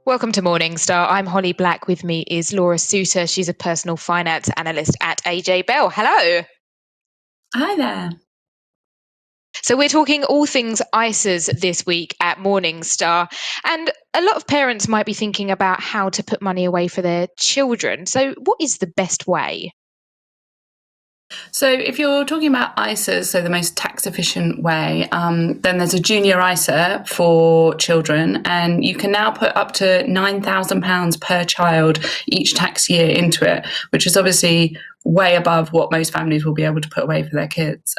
Welcome to Morningstar. I'm Holly Black. With me is Laura Suter. She's a personal finance analyst at AJ Bell. Hello. Hi there. So we're talking all things ISAs this week at Morningstar. And a lot of parents might be thinking about how to put money away for their children. So what is the best way? So if you're talking about ISAs, so the most tax efficient way, then there's a junior ISA for children, and you can now put up to £9,000 per child each tax year into it, which is obviously way above what most families will be able to put away for their kids.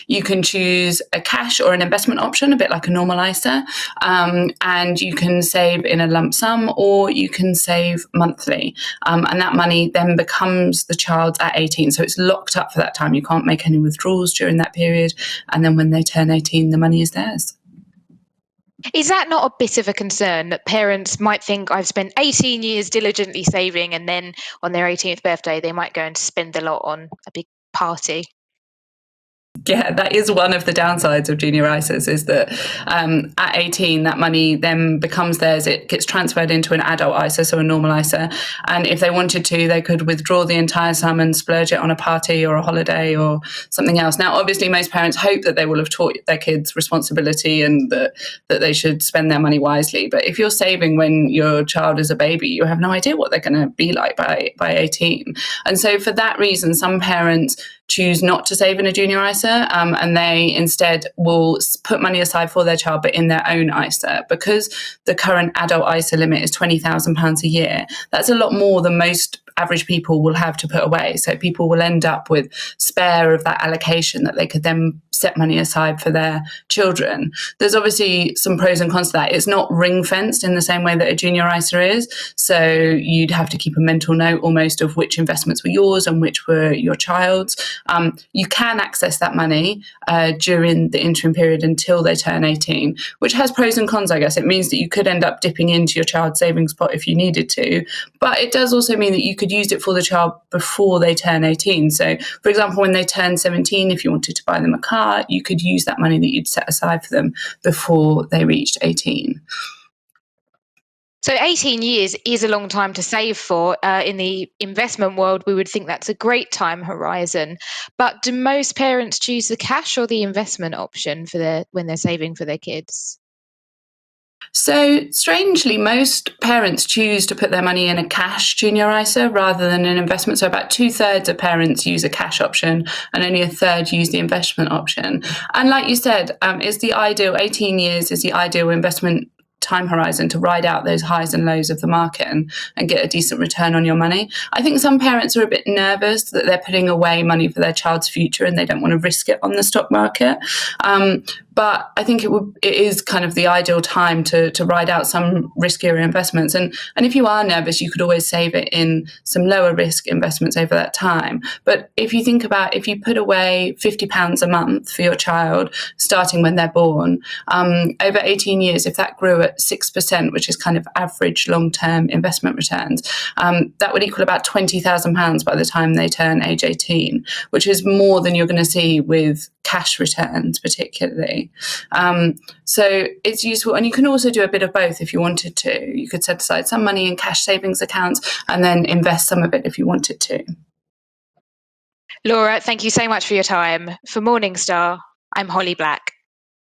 You can choose a cash or an investment option, a bit like a normal ISA, and you can save in a lump sum or you can save monthly. And that money then becomes the child's at 18. So it's locked up for that time. You can't make any withdrawals during that period. And then when they turn 18, the money is theirs. Is that not a bit of a concern that parents might think I've spent 18 years diligently saving and then on their 18th birthday, they might go and spend a lot on a big party? Yeah, that is one of the downsides of junior ISAs is that at 18, that money then becomes theirs. It gets transferred into an adult ISA, so a normal ISA. And if they wanted to, they could withdraw the entire sum and splurge it on a party or a holiday or something else. Now, obviously, most parents hope that they will have taught their kids responsibility and that they should spend their money wisely. But if you're saving when your child is a baby, you have no idea what they're going to be like by 18. And so for that reason, some parents choose not to save in a junior ISA, and they instead will put money aside for their child, but in their own ISA. Because the current adult ISA limit is £20,000 a year, that's a lot more than most average people will have to put away. So people will end up with spare of that allocation that they could then set money aside for their children. There's obviously some pros and cons to that. It's not ring fenced in the same way that a junior ISA is. So you'd have to keep a mental note almost of which investments were yours and which were your child's. You can access that money during the interim period until they turn 18, which has pros and cons, I guess. It means that you could end up dipping into your child's savings pot if you needed to, but it does also mean that you could use it for the child before they turn 18. So, for example, when they turn 17, if you wanted to buy them a car, you could use that money that you'd set aside for them before they reached 18. So 18 years is a long time to save for. In the investment world, we would think that's a great time horizon. But do most parents choose the cash or the investment option for when they're saving for their kids? So, strangely, most parents choose to put their money in a cash junior ISA rather than an investment. So, about 2/3 of parents use a cash option and only a third use the investment option. And, like you said, it's the ideal 18 years is the ideal investment time horizon to ride out those highs and lows of the market and get a decent return on your money. I think some parents are a bit nervous that they're putting away money for their child's future and they don't want to risk it on the stock market. But I think it is kind of the ideal time to ride out some riskier investments. And if you are nervous, you could always save it in some lower risk investments over that time. But if you think about if you put away £50 a month for your child, starting when they're born, over 18 years, if that grew at 6%, which is kind of average long-term investment returns, that would equal about £20,000 by the time they turn age 18, which is more than you're going to see with cash returns particularly. So it's useful, and you can also do a bit of both if you wanted to. You could set aside some money in cash savings accounts and then invest some of it if you wanted to. Laura, thank you so much for your time. For Morningstar, I'm Holly Black.